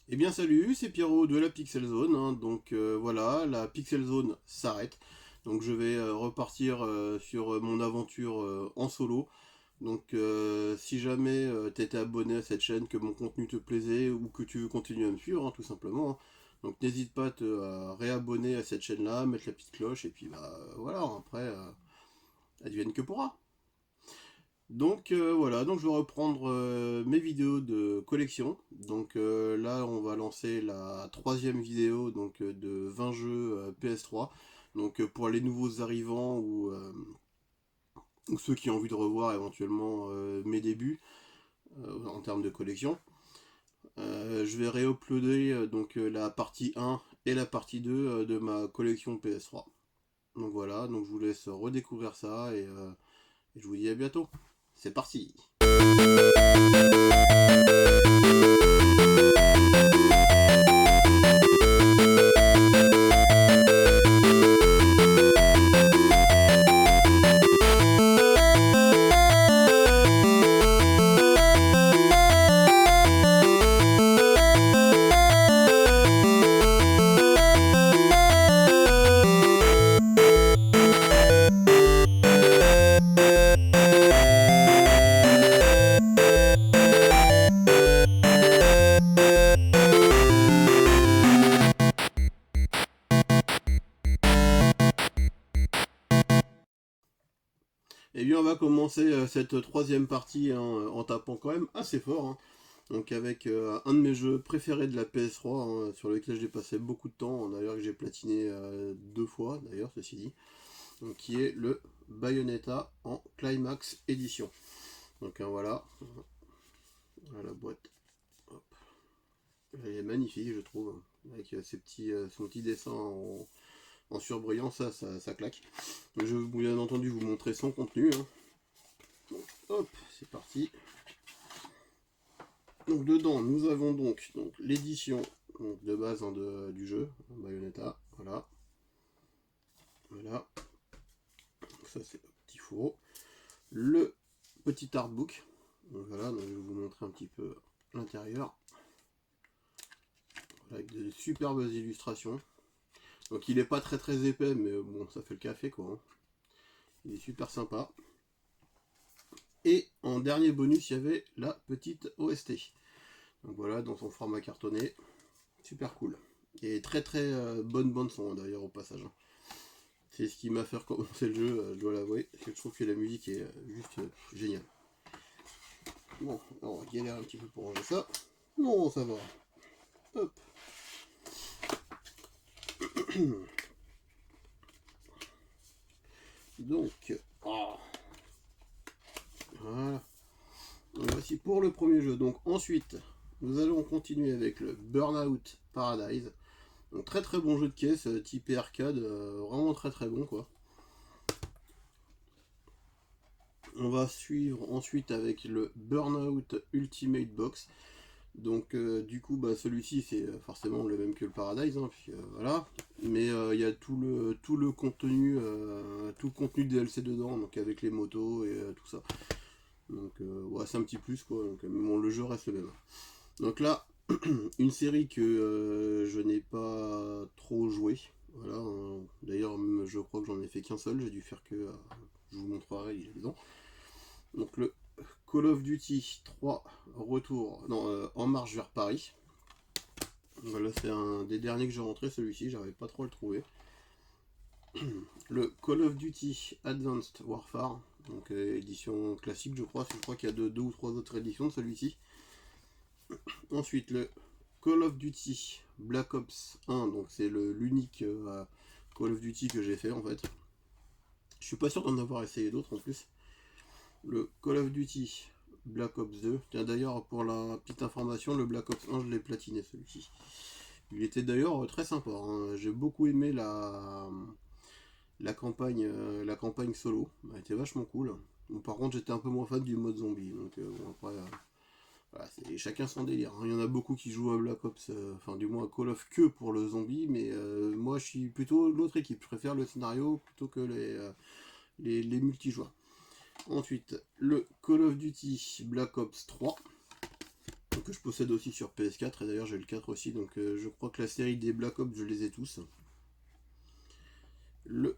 Eh bien salut, c'est Pierrot de la Pixel Zone, hein. Donc voilà, la Pixel Zone s'arrête. Donc je vais repartir sur mon aventure en solo. Donc si jamais t'étais abonné à cette chaîne, que mon contenu te plaisait ou que tu veux continuer à me suivre, hein, tout simplement, hein. Donc n'hésite pas à réabonner à cette chaîne-là, mettre la petite cloche et puis bah voilà, après advienne que pourra. Donc voilà, donc je vais reprendre mes vidéos de collection. Donc là on va lancer la troisième vidéo donc, de 20 jeux PS3. Donc pour les nouveaux arrivants ou ceux qui ont envie de revoir éventuellement mes débuts en termes de collection. Je vais réuploader donc la partie 1 et la partie 2 de ma collection PS3. Donc voilà, donc je vous laisse redécouvrir ça et je vous dis à bientôt. C'est parti. Et bien on va commencer cette troisième partie hein, en tapant quand même assez fort, hein. Donc avec un de mes jeux préférés de la PS3, hein, sur lequel j'ai passé beaucoup de temps, d'ailleurs que j'ai platiné deux fois d'ailleurs ceci dit, donc, qui est le Bayonetta en Climax Edition. Donc voilà, voilà la boîte. Hop. Elle est magnifique je trouve, avec son petit dessin en surbrillant, ça claque. Je vais bien entendu vous montrer son contenu, hein. Donc, hop, c'est parti. Donc dedans, nous avons donc l'édition de base hein, du jeu, Bayonetta, voilà. Voilà, donc ça c'est le petit fourreau. Le petit artbook, donc voilà, donc je vais vous montrer un petit peu l'intérieur. Voilà, avec de superbes illustrations. Donc il est pas très épais, mais bon, ça fait le café quoi, hein. Il est super sympa. Et en dernier bonus, il y avait la petite OST. Donc voilà, dans son format cartonné. Super cool. Et très bonne bande son d'ailleurs au passage, hein. C'est ce qui m'a fait recommencer le jeu, je dois l'avouer. Je trouve que la musique est juste géniale. Bon, on va galérer un petit peu pour ranger ça. Non, ça va. Hop. Donc, oh, voilà. Donc, voici pour le premier jeu. Donc ensuite, nous allons continuer avec le Burnout Paradise. Donc très bon jeu de caisse, typé arcade, vraiment très bon quoi. On va suivre ensuite avec le Burnout Ultimate Box. Donc du coup bah, celui-ci c'est forcément le même que le Paradise, hein, puis, voilà. Mais il y a tout le contenu DLC dedans, donc avec les motos et tout ça. Donc ouais, c'est un petit plus quoi. Donc, bon, le jeu reste le même. Donc là, une série que je n'ai pas trop joué. Voilà, hein. D'ailleurs, je crois que j'en ai fait qu'un seul. J'ai dû faire que. Je vous montrerai, il est dedans. Donc le Call of Duty 3 Retour. Non, En marche vers Paris. Voilà, c'est un des derniers que j'ai rentré, celui-ci. J'arrive pas trop à le trouver. Le Call of Duty Advanced Warfare. Donc édition classique, je crois. Je crois qu'il y a deux ou trois autres éditions de celui-ci. Ensuite, le Call of Duty Black Ops 1, donc c'est l'unique Call of Duty que j'ai fait en fait. Je suis pas sûr d'en avoir essayé d'autres en plus. Le Call of Duty Black Ops 2. Tiens d'ailleurs pour la petite information, le Black Ops 1 je l'ai platiné celui-ci. Il était d'ailleurs très sympa, hein. J'ai beaucoup aimé la campagne solo. Elle était vachement cool. Bon, par contre j'étais un peu moins fan du mode zombie. Donc bon, après, voilà, c'est chacun son délire, hein. Il y en a beaucoup qui jouent à Black Ops, enfin du moins à Call of que pour le zombie, mais moi je suis plutôt l'autre équipe. Je préfère le scénario plutôt que les multijoueurs. Ensuite, le Call of Duty Black Ops 3. Donc que je possède aussi sur PS4, et d'ailleurs j'ai le 4 aussi, donc je crois que la série des Black Ops, je les ai tous. Le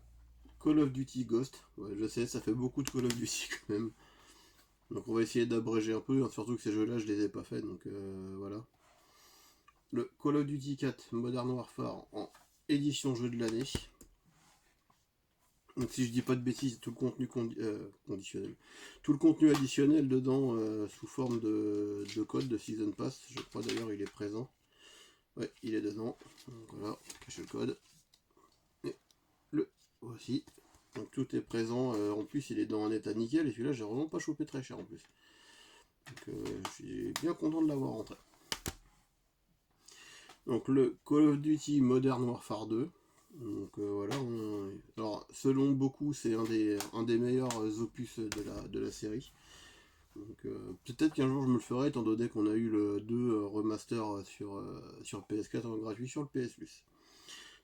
Call of Duty Ghost, ouais, je sais, ça fait beaucoup de Call of Duty quand même. Donc on va essayer d'abréger un peu, hein, surtout que ces jeux-là, je les ai pas faits, donc voilà. Le Call of Duty 4 Modern Warfare en édition jeu de l'année. Donc si je dis pas de bêtises, tout le contenu conditionnel, tout le contenu additionnel dedans sous forme de code de Season Pass, je crois d'ailleurs il est présent. Ouais, il est dedans. Donc voilà, cache le code. Et le voici. Donc tout est présent. En plus, il est dans un état nickel. Et celui-là, j'ai vraiment pas chopé très cher en plus. Donc je suis bien content de l'avoir rentré. Donc le Call of Duty Modern Warfare 2. Donc voilà. Alors selon beaucoup, c'est un des meilleurs opus de la série. Donc peut-être qu'un jour je me le ferai, étant donné qu'on a eu le 2 remaster sur PS4 en gratuit sur le PS Plus.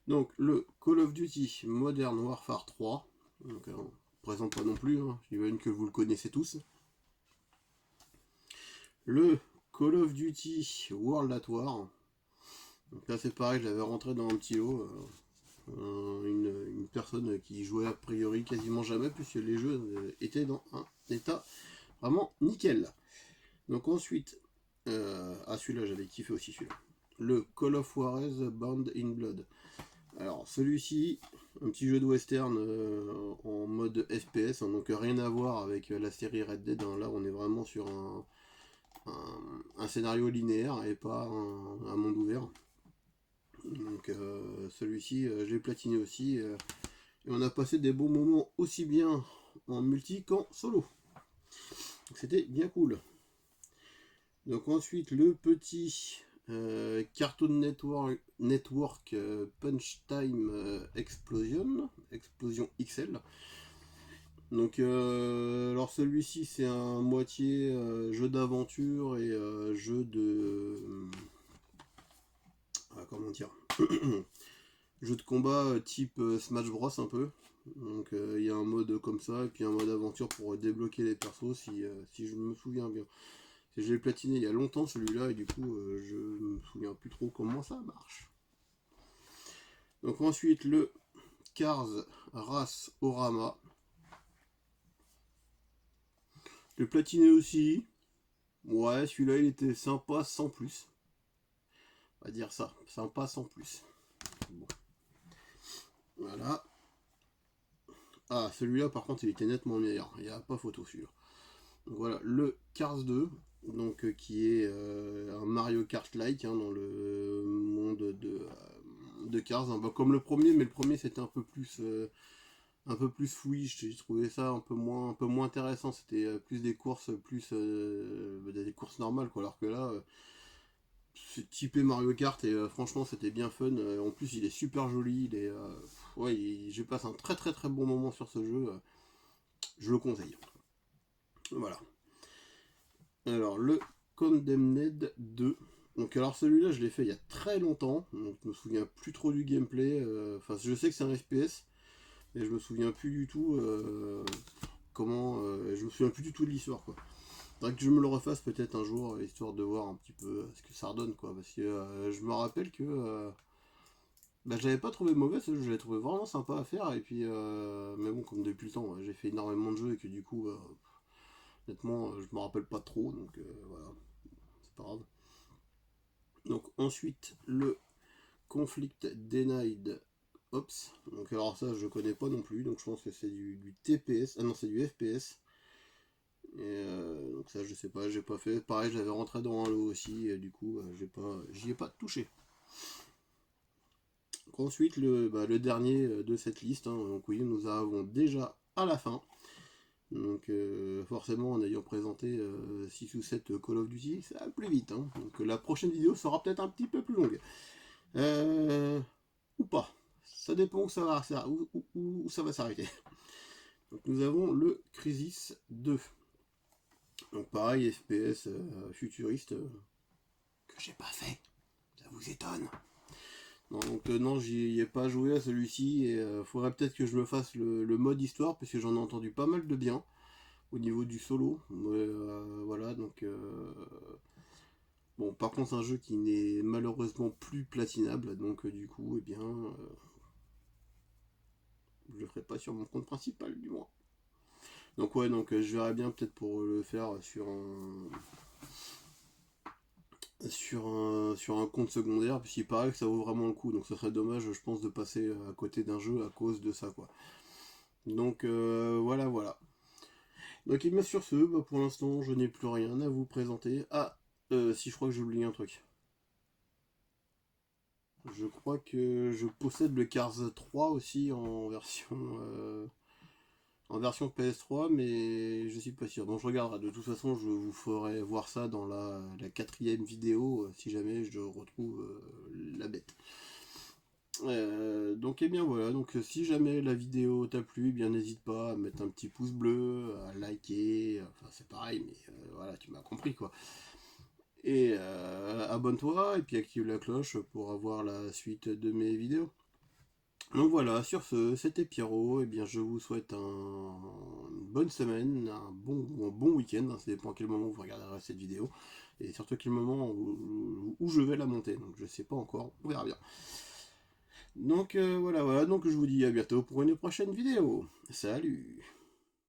Donc le Call of Duty Modern Warfare 3, donc on ne présente pas non plus, hein, j'imagine que vous le connaissez tous. Le Call of Duty World at War, donc là c'est pareil, je l'avais rentré dans un petit lot, une personne qui jouait a priori quasiment jamais, puisque les jeux étaient dans un état vraiment nickel. Donc ensuite, celui-là j'avais kiffé aussi celui-là. Le Call of Juarez Bound in Blood. Alors celui-ci, un petit jeu de western en mode FPS, hein, donc rien à voir avec la série Red Dead, hein, là on est vraiment sur un scénario linéaire et pas un monde ouvert. Donc celui-ci je l'ai platiné aussi, et on a passé des bons moments aussi bien en multi qu'en solo. C'était bien cool. Donc ensuite le petit Cartoon Network Punch Time Explosion XL. Donc alors celui-ci c'est un moitié jeu d'aventure et jeu de comment dire jeu de combat type Smash Bros un peu. Donc il y a un mode comme ça et puis un mode aventure pour débloquer les persos si je me souviens bien. Je l'ai platiné il y a longtemps celui-là et du coup je me souviens plus trop comment ça marche. Donc ensuite le Cars Race Orama. Le platiné aussi. Ouais, celui-là il était sympa sans plus. On va dire ça, sympa sans plus. Bon. Voilà. Ah, celui-là par contre il était nettement meilleur. Il n'y a pas photo celui-là. Donc voilà, le Cars 2, donc qui est un Mario Kart-like hein, dans le monde de Cars, hein, bah, comme le premier, mais le premier c'était un peu plus fouillis, j'ai trouvé ça un peu moins intéressant, c'était plus des courses, des courses normales, quoi, alors que là, c'est typé Mario Kart et franchement c'était bien fun, en plus il est super joli, ouais, je passe un très très très bon moment sur ce jeu, je le conseille. Voilà. Alors, le Condemned 2. Donc, alors celui-là, je l'ai fait il y a très longtemps. Donc, je me souviens plus trop du gameplay. Enfin, je sais que c'est un FPS. Mais je me souviens plus du tout je me souviens plus du tout de l'histoire, quoi. Faudrait que je me le refasse peut-être un jour, histoire de voir un petit peu ce que ça redonne, quoi. Parce que je me rappelle que j'avais pas trouvé mauvais ce jeu, je l'avais trouvé vraiment sympa à faire. Et puis, mais bon, comme depuis le temps, j'ai fait énormément de jeux et que du coup, honnêtement, je me rappelle pas trop, donc voilà, c'est pas grave. Donc ensuite, le Conflict Denied Ops. Donc alors ça, je connais pas non plus, donc je pense que c'est du TPS. Ah non, c'est du FPS. Et donc ça, je sais pas, j'ai pas fait. Pareil, j'avais rentré dans un lot aussi, et du coup, j'y ai pas touché. Donc ensuite, le dernier de cette liste, hein, donc oui, nous avons déjà à la fin. Donc forcément en ayant présenté 6 ou 7 Call of Duty, ça va plus vite. Hein. Donc la prochaine vidéo sera peut-être un petit peu plus longue. Ou pas. Ça dépend où ça va, où ça va s'arrêter. Donc nous avons le Crysis 2. Donc pareil, FPS futuriste que j'ai pas fait. Ça vous étonne? Donc non, j'y ai pas joué à celui-ci et faudrait peut-être que je me fasse le mode histoire parce que j'en ai entendu pas mal de bien au niveau du solo. Voilà, donc Bon, par contre, c'est un jeu qui n'est malheureusement plus platinable, donc du coup, eh bien, je le ferai pas sur mon compte principal, du moins. Donc ouais, donc je verrai bien peut-être pour le faire sur un compte secondaire, puisqu'il paraît que ça vaut vraiment le coup, donc ce serait dommage, je pense, de passer à côté d'un jeu à cause de ça, quoi. Donc voilà, voilà. Donc et bien sur ce, bah, pour l'instant, je n'ai plus rien à vous présenter. Ah, si je crois que j'ai oublié un truc. Je crois que je possède le Cars 3 aussi en version PS3, mais je suis pas sûr. Bon, je regarderai. De toute façon, je vous ferai voir ça dans la quatrième vidéo, si jamais je retrouve la bête. Donc, et bien voilà. Donc, si jamais la vidéo t'a plu, eh bien n'hésite pas à mettre un petit pouce bleu, à liker. Enfin, c'est pareil, mais voilà, tu m'as compris quoi. Et abonne-toi et puis active la cloche pour avoir la suite de mes vidéos. Donc voilà, sur ce, c'était Pierrot, et bien je vous souhaite une bonne semaine, un bon week-end, hein, ça dépend à quel moment vous regarderez cette vidéo, et surtout à quel moment où je vais la monter, donc je sais pas encore, on verra bien. Donc voilà, voilà, donc je vous dis à bientôt pour une prochaine vidéo. Salut!